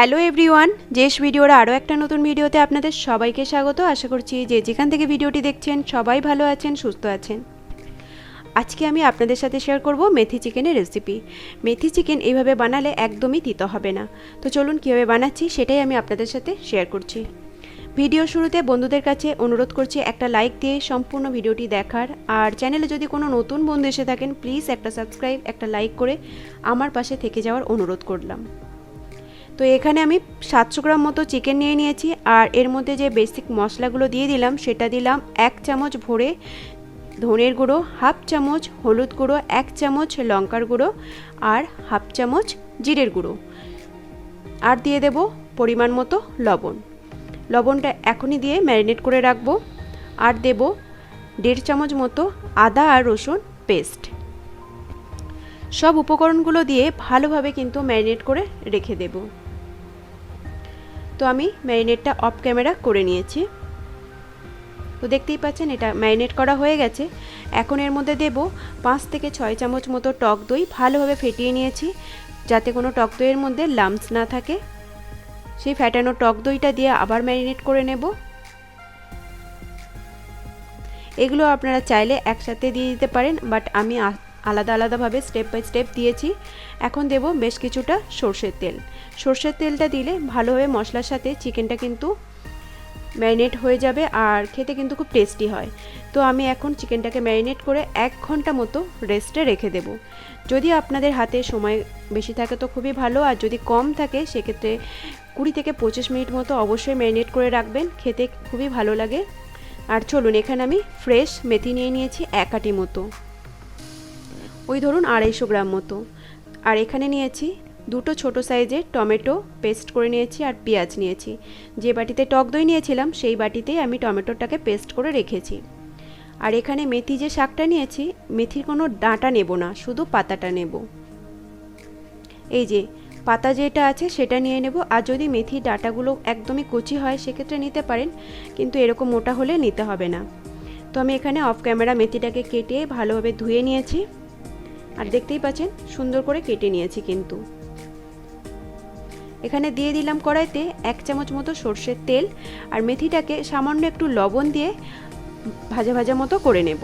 Hello everyone, JS ভিডিওর আরও একটা নতুন ভিডিওতে আপনাদের সবাইকে স্বাগত। আশা করছি যে যেখান থেকে ভিডিওটি দেখছেন সবাই ভালো আছেন, সুস্থ আছেন। আজকে আমি আপনাদের সাথে শেয়ার করব মেথি চিকেনের রেসিপি। মেথি চিকেন এইভাবে বানালে একদমই তিতো হবে না। তো চলুন কীভাবে বানাচ্ছি সেটাই আমি আপনাদের সাথে শেয়ার করছি। ভিডিও শুরুতে বন্ধুদের কাছে অনুরোধ করছি একটা লাইক দিয়ে সম্পূর্ণ ভিডিওটি দেখার, আর চ্যানেলে যদি কোনো নতুন বন্ধু এসে থাকেন প্লিজ একটা সাবস্ক্রাইব, একটা লাইক করে আমার পাশে থেকে যাওয়ার অনুরোধ করলাম। তো এখানে আমি 700 গ্রাম মতো চিকেন নিয়ে নিয়েছি, আর এর মধ্যে যে বেসিক মশলাগুলো দিয়ে দিলাম সেটা দিলাম 1 চামচ ভরে ধনের গুঁড়ো, হাফ চামচ হলুদ গুঁড়ো, 1 চামচ লঙ্কার গুঁড়ো আর হাফ চামচ জিরের গুঁড়ো, আর দিয়ে দেব পরিমাণ মতো লবণ। লবণটা এখনই দিয়ে ম্যারিনেট করে রাখবো। আর দেব 1.5 চামচ মতো আদা আর রসুন পেস্ট। সব উপকরণগুলো দিয়ে ভালোভাবে কিন্তু ম্যারিনেট করে রেখে দেব। তো আমি ম্যারিনেটটা অফ ক্যামেরা করে নিয়েছি। তো দেখতেই পাচ্ছেন এটা ম্যারিনেট করা হয়ে গেছে। এখন এর মধ্যে দেব 5 থেকে 6 চামচ মতো টক দই, ভালোভাবে ফেটিয়ে নিয়েছি যাতে কোনো টক দইয়ের মধ্যে লাম্পস না থাকে। সেই ফ্যাটানো টক দইটা দিয়ে আবার ম্যারিনেট করে নেব। এগুলো আপনারা চাইলে একসাথে দিয়ে দিতে পারেন, বাট আমি আলাদা আলাদাভাবে স্টেপ বাই স্টেপ দিয়েছি। এখন দেব বেশ কিছুটা সর্ষের তেল। সর্ষের তেলটা দিলে ভালোভাবে মশলার সাথে চিকেনটা কিন্তু ম্যারিনেট হয়ে যাবে আর খেতে কিন্তু খুব টেস্টি হয়। তো আমি এখন চিকেনটাকে ম্যারিনেট করে 1 ঘন্টা মতো রেস্টে রেখে দেব। যদি আপনাদের হাতে সময় বেশি থাকে তো খুবই ভালো, আর যদি কম থাকে সেক্ষেত্রে 20 থেকে 25 মিনিট মতো অবশ্যই ম্যারিনেট করে রাখবেন, খেতে খুবই ভালো লাগে। আর চলুন, এখানে আমি ফ্রেশ মেথি নিয়ে নিয়েছি 1 আটি মতো, ওই ধরুন 250 গ্রাম মতো। আর এখানে নিয়েছি 2টো ছোটো সাইজের টমেটো পেস্ট করে নিয়েছি, আর পেঁয়াজ নিয়েছি। যে বাটিতে টক দই নিয়েছিলাম সেই বাটিতেই আমি টমেটোটাকে পেস্ট করে রেখেছি। আর এখানে মেথি যে শাকটা নিয়েছি, মেথির কোনো ডাঁটা নেব না, শুধু পাতাটা নেব। এই যে পাতা যেটা আছে সেটা নিয়ে নেব। আর যদি মেথির ডাঁটাগুলো একদমই কচি হয় সেক্ষেত্রে নিতে পারেন, কিন্তু এরকম মোটা হলে নিতে হবে না। তো আমি এখানে অফ ক্যামেরা মেথিটাকে কেটে ভালোভাবে ধুয়ে নিয়েছি, আর দেখতেই পাচ্ছেন সুন্দর করে কেটে নিয়েছি। কিন্তু এখানে দিয়ে দিলাম কড়াইতে 1 চামচ মতো সর্ষের তেল, আর মেথিটাকে সামান্য একটু লবণ দিয়ে ভাজা ভাজা মতো করে নেব।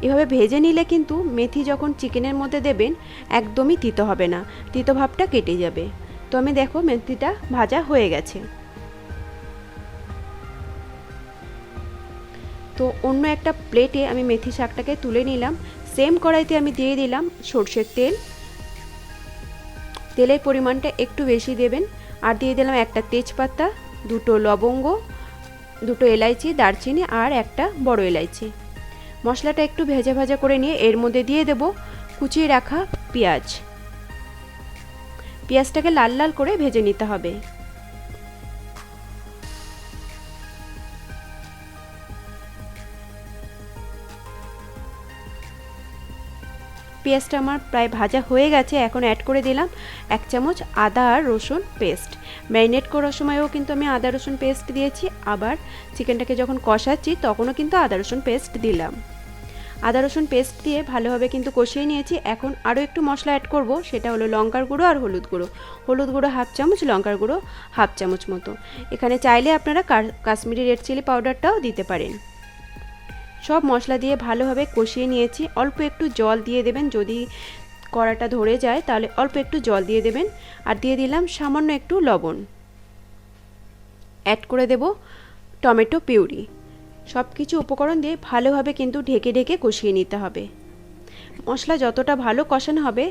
এভাবে ভেজে নিলে কিন্তু মেথি যখন চিকেনের মধ্যে দেবেন একদমই তিতো হবে না, তিতো ভাবটা কেটে যাবে। তো আমি দেখো মেথিটা ভাজা হয়ে গেছে। তো অন্য একটা প্লেটে আমি মেথি শাকটাকে তুলে নিলাম। সেম কড়াইতে আমি দিয়ে দিলাম সর্ষের তেল। তেলের পরিমাণটা একটু বেশি দেবেন। আর দিয়ে দিলাম একটা তেজপাতা, 2টো লবঙ্গ, 2টো এলাইচি, দারচিনি আর একটা বড় এলাইচি। মশলাটা একটু ভেজা ভাজা করে নিয়ে এর মধ্যে দিয়ে দেব কুচিয়ে রাখা পেঁয়াজ। পেঁয়াজটাকে লাল লাল করে ভেজে নিতে হবে। পেঁয়াজটা আমার প্রায় ভাজা হয়ে গেছে। এখন অ্যাড করে দিলাম 1 চামচ আদা আর রসুন পেস্ট। ম্যারিনেট করার সময়ও কিন্তু আমি আদা রসুন পেস্ট দিয়েছি, আবার চিকেনটাকে যখন কষাচ্ছি তখনও কিন্তু আদা রসুন পেস্ট দিলাম। আদা রসুন পেস্ট দিয়ে ভালোভাবে কিন্তু কষিয়ে নিয়েছি। এখন আরও একটু মশলা অ্যাড করব, সেটা হলো লঙ্কার গুঁড়ো আর হলুদ গুঁড়ো। হলুদ গুঁড়ো হাফ চামচ, লঙ্কার গুঁড়ো হাফ চামচ মতো। এখানে চাইলে আপনারা কাশ্মীরি রেড চিলি পাউডারটাও দিতে পারেন। সব মশলা দিয়ে ভালোভাবে কষিয়ে নিয়েছি। অল্প একটু জল দিয়ে দেবেন, যদি কড়াটা ধরে যায় তাহলে অল্প একটু জল দিয়ে দেবেন। আর দিয়ে দিলাম সামান্য একটু লবণ। অ্যাড করে দেব টমেটো পিউরি। সব কিছু উপকরণ দিয়ে ভালোভাবে কিন্তু ঢেকে ঢেকে কষিয়ে নিতে হবে। মশলা যতটা ভালো কষানো হবে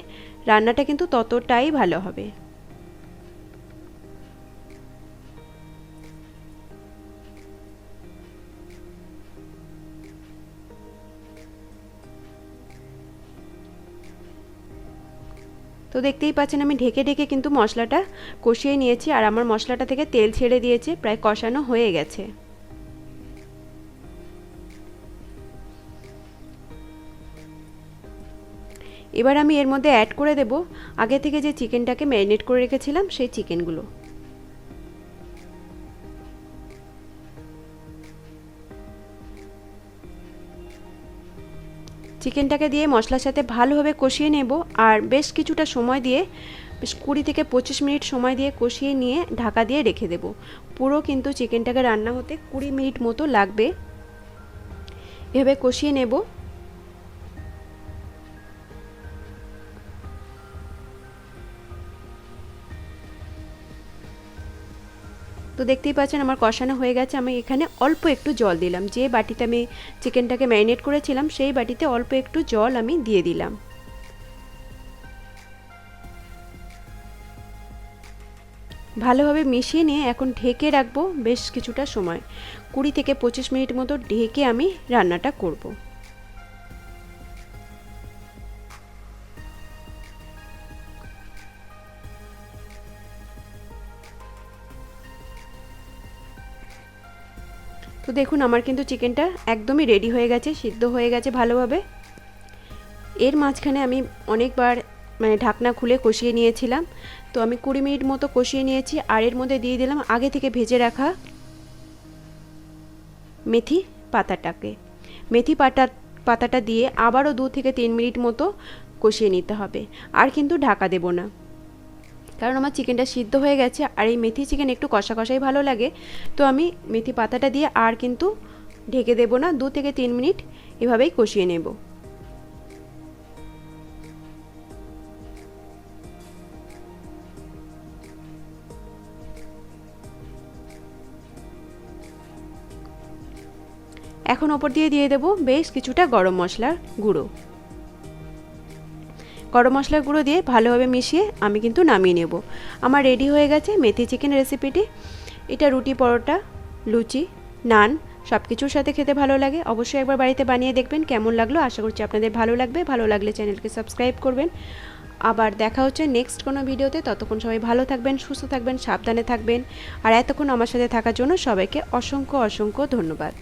রান্নাটা কিন্তু ততটাই ভালো হবে। তো দেখতেই পাচ্ছেন আমি ঢেকে ঢেকে কিন্তু মশলাটা কষিয়ে নিয়েছি, আর আমার মশলাটা থেকে তেল ছেড়ে দিয়েছে, প্রায় কষানো হয়ে গেছে। এবার আমি এর মধ্যে অ্যাড করে দেব আগে থেকে যে চিকেনটাকে ম্যারিনেট করে রেখেছিলাম সেই চিকেনগুলো। চিকেনটাকে দিয়ে মশলার সাথে ভালোভাবে কষিয়ে নেব, আর বেশ কিছুটা সময় দিয়ে বেশ 20 থেকে 25 মিনিট সময় দিয়ে কষিয়ে নিয়ে ঢাকা দিয়ে রেখে দেব। পুরো কিন্তু চিকেনটাকে রান্না হতে 20 মিনিট মতো লাগবে। এভাবে কষিয়ে নেব। তো দেখতেই পাচ্ছেন আমার কষানো হয়ে গেছে। আমি এখানে অল্প একটু জল দিলাম, যে বাটিতে আমি চিকেনটাকে ম্যারিনেট করেছিলাম সেই বাটিতে অল্প একটু জল আমি দিয়ে দিলাম। ভালোভাবে মিশিয়ে নিয়ে এখন ঢেকে রাখবো বেশ কিছুটা সময়, 20 থেকে 25 মিনিট মতো ঢেকে আমি রান্নাটা করব। তো দেখুন আমার কিন্তু চিকেনটা একদমই রেডি হয়ে গেছে, সিদ্ধ হয়ে গেছে ভালোভাবে। এর মাঝখানে আমি অনেকবার ঢাকনা খুলে কষিয়ে নিয়েছিলাম। তো আমি 20 মিনিট মতো কষিয়ে নিয়েছি। আর এর মধ্যে দিয়ে দিলাম আগে থেকে ভেজে রাখা মেথি পাতাটাকে। মেথি পাতাটা দিয়ে আবারও 2 থেকে 3 মিনিট মতো কষিয়ে নিতে হবে। আর কিন্তু ঢাকা দেব না, কারণ আমার চিকেনটা সিদ্ধ হয়ে গেছে। আর এই মেথি চিকেন একটু কষা কষাই ভালো লাগে। তো আমি মেথি পাতাটা দিয়ে আর কিন্তু ঢেকে দেব না, 2 থেকে 3 মিনিট এভাবেই কষিয়ে নেব। এখন ওপর দিয়ে দেব বেশ কিছুটা গরম মশলার গুঁড়ো। গরম মশলার গুঁড়ো দিয়ে ভালোভাবে মিশিয়ে আমি কিন্তু নামিয়ে নেব। আমার রেডি হয়ে গেছে মেথি চিকেন রেসিপিটি। এটা রুটি, পরোটা, লুচি, নান সব কিছুর সাথে খেতে ভালো লাগে। অবশ্যই একবার বাড়িতে বানিয়ে দেখবেন। কেমন লাগলো আশা করছি আপনাদের ভালো লাগবে। ভালো লাগলে চ্যানেলকে সাবস্ক্রাইব করবেন। আবার দেখা হচ্ছে নেক্সট কোনো ভিডিওতে। ততক্ষণ সবাই ভালো থাকবেন, সুস্থ থাকবেন, সাবধানে থাকবেন। আর এতক্ষণ আমার সাথে থাকার জন্য সবাইকে অসংখ্য অসংখ্য ধন্যবাদ।